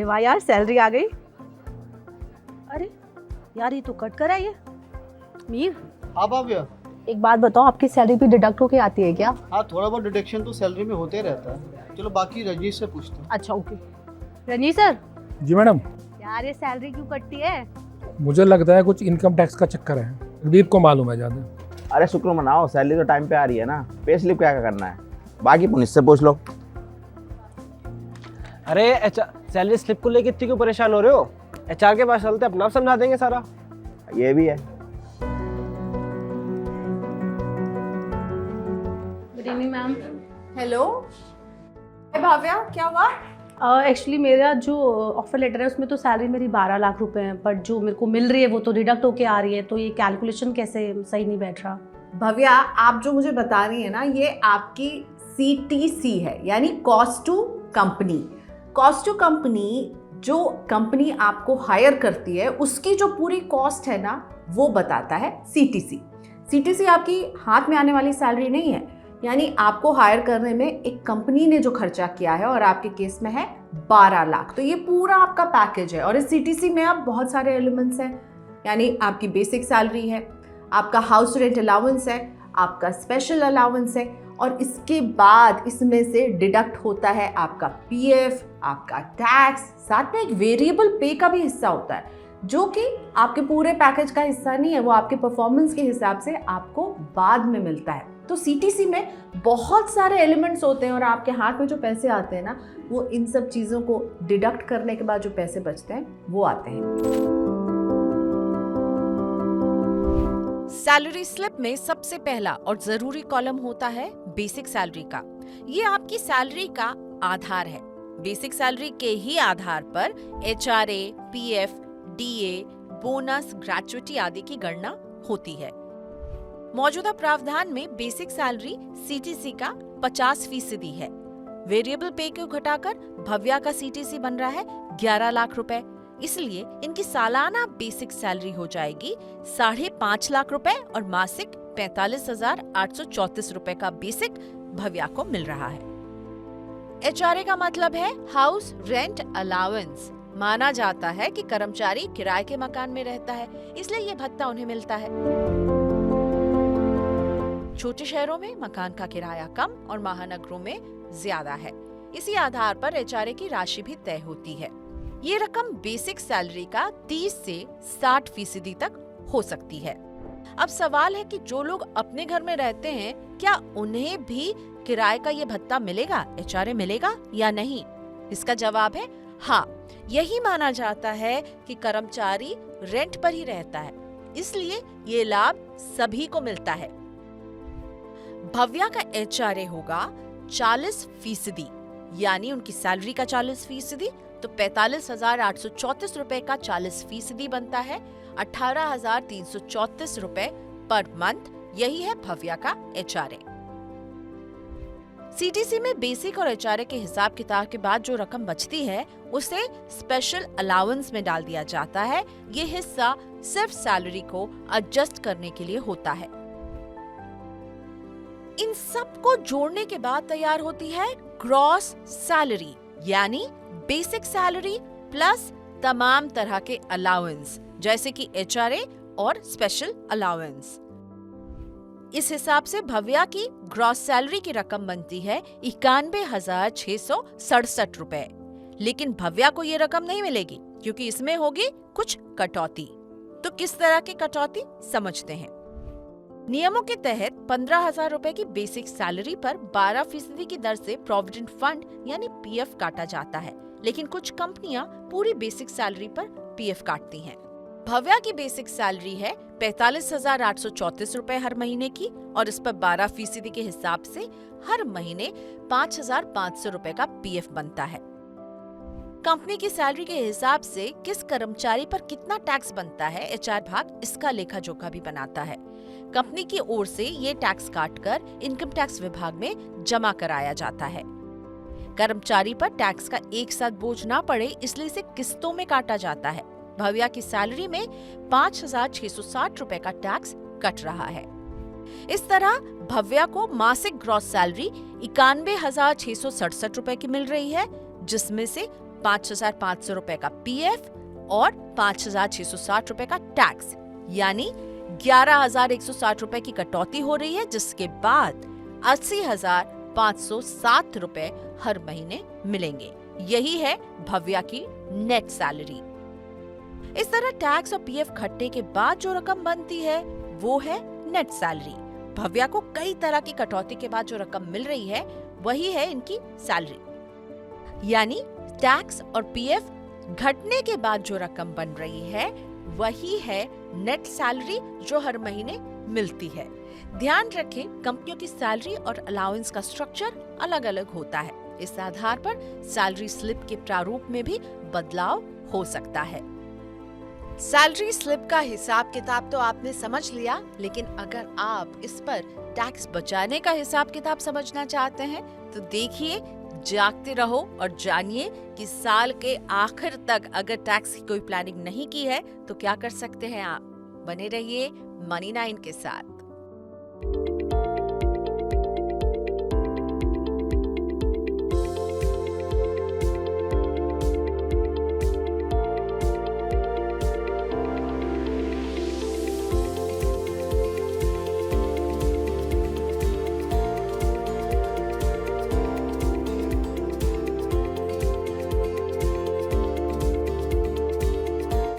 वाह यार, सैलरी आ गई। अरे यार, ये तो कट करा है ये। मीर, हाँ भव्या। एक बात बताओ, आपकी सैलरी भी डिडक्ट होके आती है क्या? हाँ, थोड़ा बहुत डिडक्शन तो सैलरी में होते रहता है। चलो बाकी रजनीश से पूछते हैं। अच्छा ओके। रजनी सर, जी मैडम, यार ये सैलरी क्यों कटती है? मुझे लगता है कुछ इनकम टैक्स का चक्कर है। प्रदीप को मालूम है ज़्यादा। अरे शुक्र मनाओ, सैलरी तो टाइम पे आ रही है ना। पे स्लिप क्या करना है, बाकी पुलिस से पूछ लो। अरे सैलरी स्लिप को लेके इतनी क्यों परेशान हो रहे हो? एचआर के पास चलते, अपना आप समझा देंगे सारा। ये भी है। Good evening ma'am. Hello Bhavya, क्या हुआ? एक्चुअली मेरा जो ऑफर लेटर है उसमें तो सैलरी मेरी 12 लाख रुपए है, बट जो मेरे को मिल रही है वो तो डिडक्ट होके आ रही है, तो ये कैलकुलेशन कैसे सही नहीं बैठ रहा। भव्या, आप जो मुझे बता रही है ना, ये आपकी CTC है, यानी cost to company. Cost to company, जो कंपनी आपको हायर करती है उसकी जो पूरी कॉस्ट है ना, वो बताता है CTC। CTC आपकी हाथ में आने वाली सैलरी नहीं है, यानी आपको हायर करने में एक कंपनी ने जो खर्चा किया है, और आपके केस में है 12 लाख, तो ये पूरा आपका पैकेज है। और इस CTC में आप बहुत सारे एलिमेंट्स हैं, यानी आपकी बेसिक सैलरी है, आपका हाउस रेंट अलाउंस है, आपका स्पेशल अलाउंस है, और इसके बाद इसमें से डिडक्ट होता है आपका PF, आपका टैक्स, साथ में एक वेरिएबल पे का भी हिस्सा होता है, जो कि आपके पूरे पैकेज का हिस्सा नहीं है, वो आपके परफॉर्मेंस के हिसाब से आपको बाद में मिलता है। तो CTC में बहुत सारे एलिमेंट्स होते हैं, और आपके हाथ में जो पैसे आते हैं ना, वो इन सब चीज़ों को डिडक्ट करने के बाद जो पैसे बचते हैं वो आते हैं। सैलरी स्लिप में सबसे पहला और जरूरी कॉलम होता है बेसिक सैलरी का। ये आपकी सैलरी का आधार है। बेसिक सैलरी के ही आधार पर HRA, PF, DA, bonus, gratuity आदि की गणना होती है। मौजूदा प्रावधान में बेसिक सैलरी CTC का 50% है। वेरिएबल पे को घटाकर भव्या का CTC बन रहा है 11 लाख रुपए, इसलिए इनकी सालाना बेसिक सैलरी हो जाएगी 5.5 लाख रुपए और मासिक 45,834 रुपए का बेसिक भव्या को मिल रहा है। HRA का मतलब है हाउस रेंट अलाउंस। माना जाता है कि कर्मचारी किराए के मकान में रहता है, इसलिए ये भत्ता उन्हें मिलता है। छोटे शहरों में मकान का किराया कम और महानगरों में ज्यादा है। इसी आधार पर HRA की राशि भी तय होती है। ये रकम बेसिक सैलरी का 30 से 60% तक हो सकती है। अब सवाल है कि जो लोग अपने घर में रहते हैं, क्या उन्हें भी किराए का ये भत्ता मिलेगा, HRA मिलेगा या नहीं? इसका जवाब है हाँ। यही माना जाता है कि कर्मचारी रेंट पर ही रहता है, इसलिए ये लाभ सभी को मिलता है। भव्या का HRA होगा 40%, यानी उनकी सैलरी का 40%, तो 45,834 रुपए का 40% बनता है 18,334 रुपए पर मंथ। यही है भव्या का HRA। CTC में बेसिक और HRA के हिसाब किताब के बाद जो रकम बचती है उसे स्पेशल अलाउंस में डाल दिया जाता है। ये हिस्सा सिर्फ सैलरी को एडजस्ट करने के लिए होता है। इन सब को जोड़ने के बाद तैयार होती है ग्रॉस सैलरी, यानी बेसिक सैलरी प्लस तमाम तरह के अलाउंस, जैसे कि HRA और स्पेशल अलाउंस। इस हिसाब से भव्या की ग्रॉस सैलरी की रकम बनती है 91,667 रुपए। लेकिन भव्या को ये रकम नहीं मिलेगी, क्योंकि इसमें होगी कुछ कटौती। तो किस तरह की कटौती समझते हैं। नियमों के तहत 15,000 रुपए की बेसिक सैलरी पर 12% की दर से प्रोविडेंट फंड यानी PF काटा जाता है, लेकिन कुछ कंपनियां पूरी बेसिक सैलरी पर PF काटती हैं। भव्या की बेसिक सैलरी है 45,834 रुपए हर महीने की, और इस पर 12% के हिसाब से हर महीने 5,500 रुपए का PF बनता है। कंपनी की सैलरी के हिसाब से किस कर्मचारी पर कितना टैक्स बनता है, HR भाग इसका लेखा जोखा भी बनाता है। कंपनी की ओर से ये टैक्स काटकर इनकम टैक्स विभाग में जमा कराया जाता है। कर्मचारी पर टैक्स का एक साथ बोझ ना पड़े, इसलिए इसे किस्तों में काटा जाता है। भव्या की सैलरी में 5,660 रुपए का टैक्स कट रहा है। इस तरह भव्या को मासिक ग्रॉस सैलरी 91,667 रुपए की मिल रही है, जिसमें से 5,500 रुपए का पीएफ और 5,660 रुपए का टैक्स, यानी 11,160 रुपए की कटौती हो रही है, जिसके बाद 80,507 रुपए हर महीने मिलेंगे। यही है भव्या की नेट सैलरी। इस तरह टैक्स और पीएफ घटने के बाद जो रकम बनती है वो है नेट सैलरी। भव्या को कई तरह की कटौती के बाद जो रकम मिल रही है वही है इनकी सैलरी, यानी टैक्स और पीएफ घटने के बाद जो रकम बन रही है वही है नेट सैलरी जो हर महीने मिलती है। ध्यान रखें, कंपनियों की सैलरी और अलाउंस का स्ट्रक्चर अलग अलग होता है। इस आधार पर सैलरी स्लिप के प्रारूप में भी बदलाव हो सकता है। सैलरी स्लिप का हिसाब किताब तो आपने समझ लिया, लेकिन अगर आप इस पर टैक्स बचाने का हिसाब किताब समझना चाहते हैं तो देखिए, जागते रहो और जानिए कि साल के आखिर तक अगर टैक्स की कोई प्लानिंग नहीं की है तो क्या कर सकते हैं आप। बने रहिए मनी 9 के साथ।